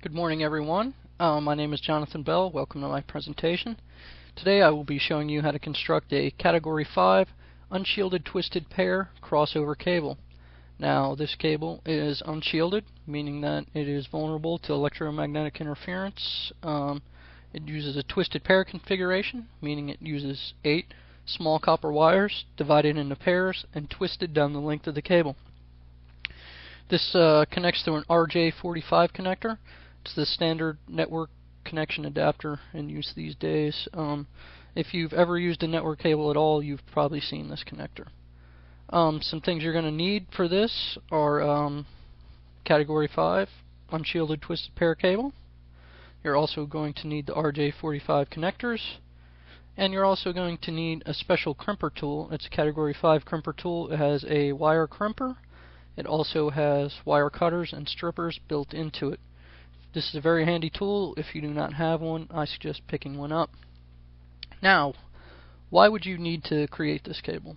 Good morning, everyone. My name is Jonathan Bell. Welcome to my presentation. Today I will be showing you how to construct a Category 5 unshielded twisted pair crossover cable. Now, this cable is unshielded, meaning that it is vulnerable to electromagnetic interference. It uses a twisted pair configuration, meaning it uses 8 small copper wires divided into pairs and twisted down the length of the cable. This connects to an RJ45 connector. It's the standard network connection adapter in use these days. If you've ever used a network cable at all, you've probably seen this connector. Some things you're going to need for this are Category 5 unshielded twisted pair cable. You're also going to need the RJ45 connectors, and you're also going to need a special crimper tool. It's a Category 5 crimper tool. It has a wire crimper. It also has wire cutters and strippers built into it. This is a very handy tool. If you do not have one, I suggest picking one up. Now, why would you need to create this cable?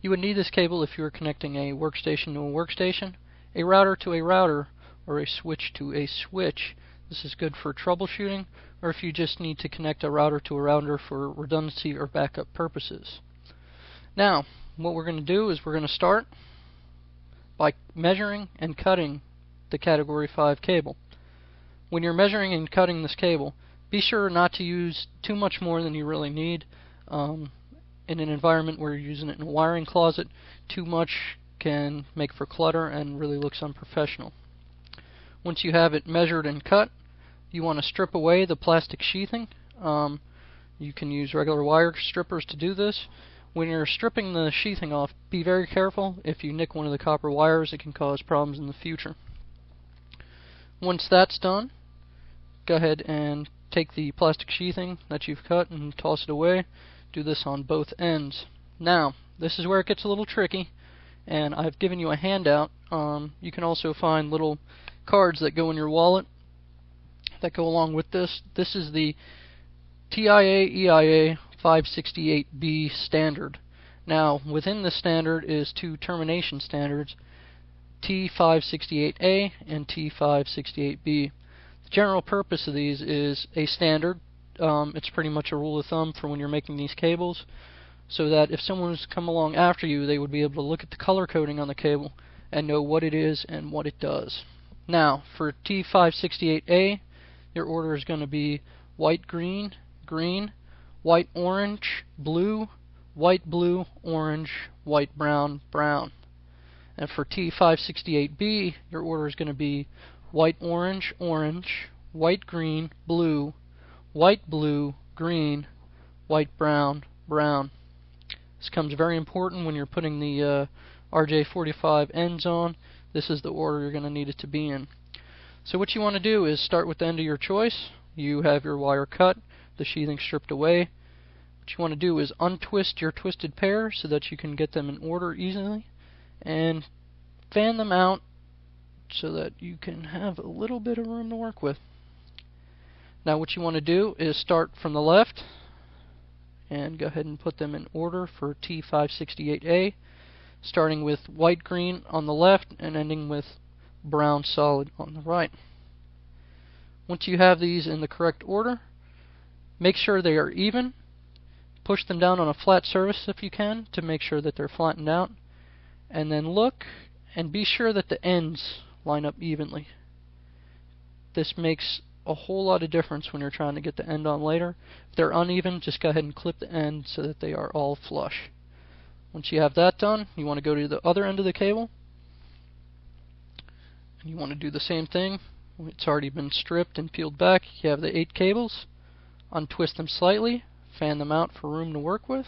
You would need this cable if you were connecting a workstation to a workstation, a router to a router, or a switch to a switch. This is good for troubleshooting, or if you just need to connect a router to a router for redundancy or backup purposes. Now, what we're going to do is we're going to start by measuring and cutting the Category 5 cable. When you're measuring and cutting this cable, be sure not to use too much more than you really need. In an environment where you're using it in a wiring closet, too much can make for clutter and really looks unprofessional. Once you have it measured and cut, you want to strip away the plastic sheathing. You can use regular wire strippers to do this. When you're stripping the sheathing off, be very careful. If you nick one of the copper wires, it can cause problems in the future. Once that's done, go ahead and take the plastic sheathing that you've cut and toss it away. Do this on both ends. Now, this is where it gets a little tricky, and I've given you a handout. You can also find little cards that go in your wallet that go along with this. This is the TIA EIA 568B standard. Now, within the standard is two termination standards, T568A and T568B. The general purpose of these is a standard. It's pretty much a rule of thumb for when you're making these cables, so that if someone was to come along after you, they would be able to look at the color coding on the cable and know what it is and what it does. Now, for T568A, your order is going to be white, green, green, white, orange, blue, white, blue, orange, white, brown, brown. And for T568B, your order is going to be white, orange, orange, white, green, blue, white, blue, green, white, brown, brown. This comes very important when you're putting the RJ45 ends on. This is the order you're going to need it to be in. So what you want to do is start with the end of your choice. You have your wire cut, the sheathing stripped away. What you want to do is untwist your twisted pair so that you can get them in order easily, and fan them out so that you can have a little bit of room to work with. Now what you want to do is start from the left and go ahead and put them in order for T568A, starting with white green on the left and ending with brown solid on the right. Once you have these in the correct order, make sure they are even. Push them down on a flat surface if you can to make sure that they're flattened out, and then look and be sure that the ends line up evenly. This makes a whole lot of difference when you're trying to get the end on later. If they're uneven, just go ahead and clip the end so that they are all flush. Once you have that done, you want to go to the other end of the cable, and you want to do the same thing. It's already been stripped and peeled back. You have the 8 cables. Untwist them slightly, fan them out for room to work with.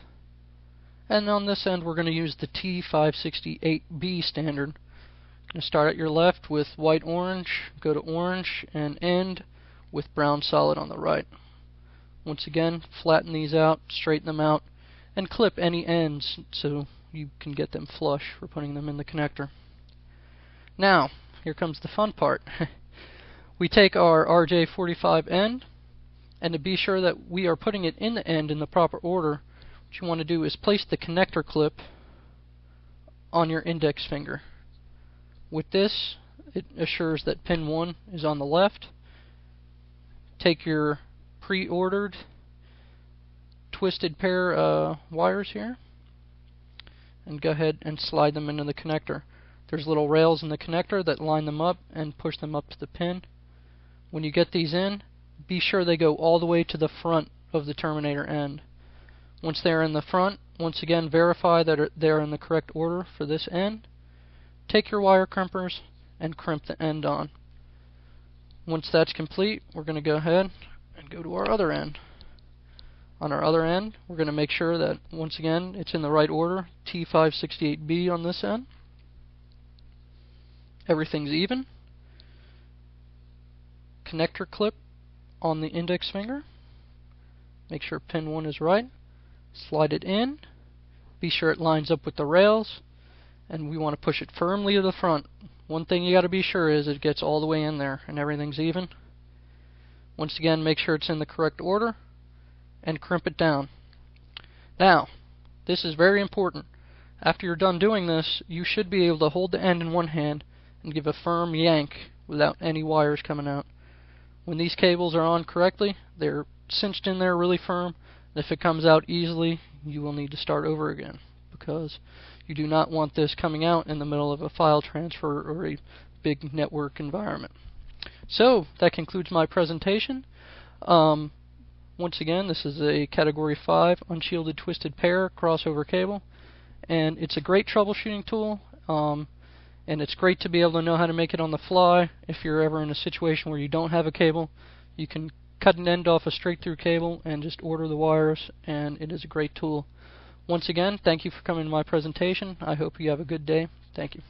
And on this end, we're going to use the T568B standard. Going to start at your left with white, orange, go to orange, and end with brown solid on the right. Once again, flatten these out, straighten them out, and clip any ends so you can get them flush for putting them in the connector. Now, here comes the fun part. We take our RJ45 end, and to be sure that we are putting it in the end in the proper order, what you want to do is place the connector clip on your index finger. With this, it assures that pin 1 is on the left. Take your pre-ordered twisted pair wires here and go ahead and slide them into the connector. There's little rails in the connector that line them up and push them up to the pin. When you get these in, be sure they go all the way to the front of the terminator end. Once they're in the front, once again verify that they're in the correct order for this end. Take your wire crimpers and crimp the end on. Once that's complete, we're going to go ahead and go to our other end. On our other end, we're going to make sure that, once again, it's in the right order, T568B on this end. Everything's even. Connector clip on the index finger. Make sure pin 1 is right. Slide it in. Be sure it lines up with the rails. And we want to push it firmly to the front. One thing you got to be sure is it gets all the way in there and everything's even. Once again, make sure it's in the correct order and crimp it down. Now, this is very important. After you're done doing this, you should be able to hold the end in one hand and give a firm yank without any wires coming out. When these cables are on correctly, they're cinched in there really firm. If it comes out easily, you will need to start over again, because you do not want this coming out in the middle of a file transfer or a big network environment. So that concludes my presentation. Once again, this is a Category 5 unshielded twisted pair crossover cable, and it's a great troubleshooting tool, and it's great to be able to know how to make it on the fly. If you're ever in a situation where you don't have a cable, you can cut an end off a straight through cable and just order the wires, and it is a great tool. Once again, thank you for coming to my presentation. I hope you have a good day. Thank you.